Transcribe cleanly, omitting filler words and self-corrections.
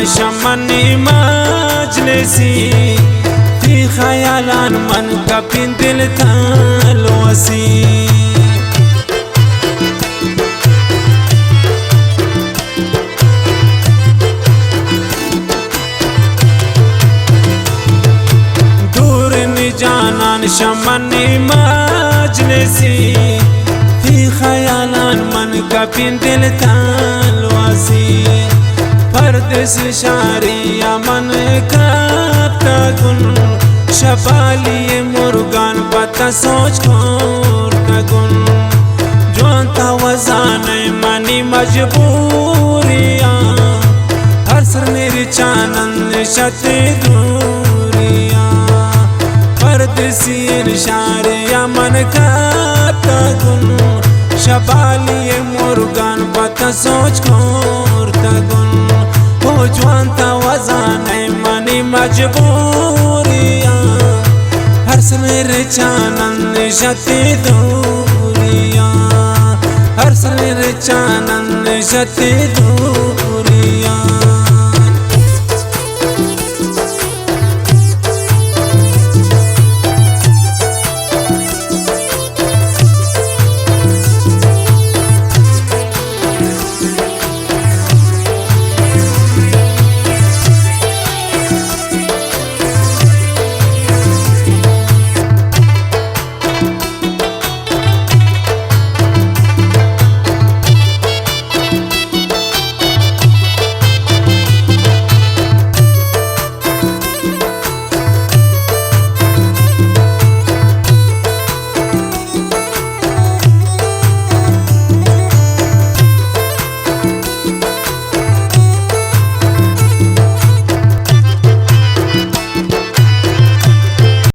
शमनी मजलिसी ती खयालान मन का पिन दिल तलवसी दूर नि जानान शमनी मजलिसी ती खयालान मन का पिन दिल तलवसी परदेस शारिया मन का गुन शबालिए मुर्गान पता सोच खोर का गुन जोंता वजान मनी मजबूरिया हर सर मेरी चानंद शते दूरिया परदेसियन शारिया मन का गुन शबालिए मुर्गान पता सोच खोर का गुन जोंता वजान मनी मजबूरिया हर मेरे चानंद शते दूरिया हर मेरे चानंद शते दूरिया।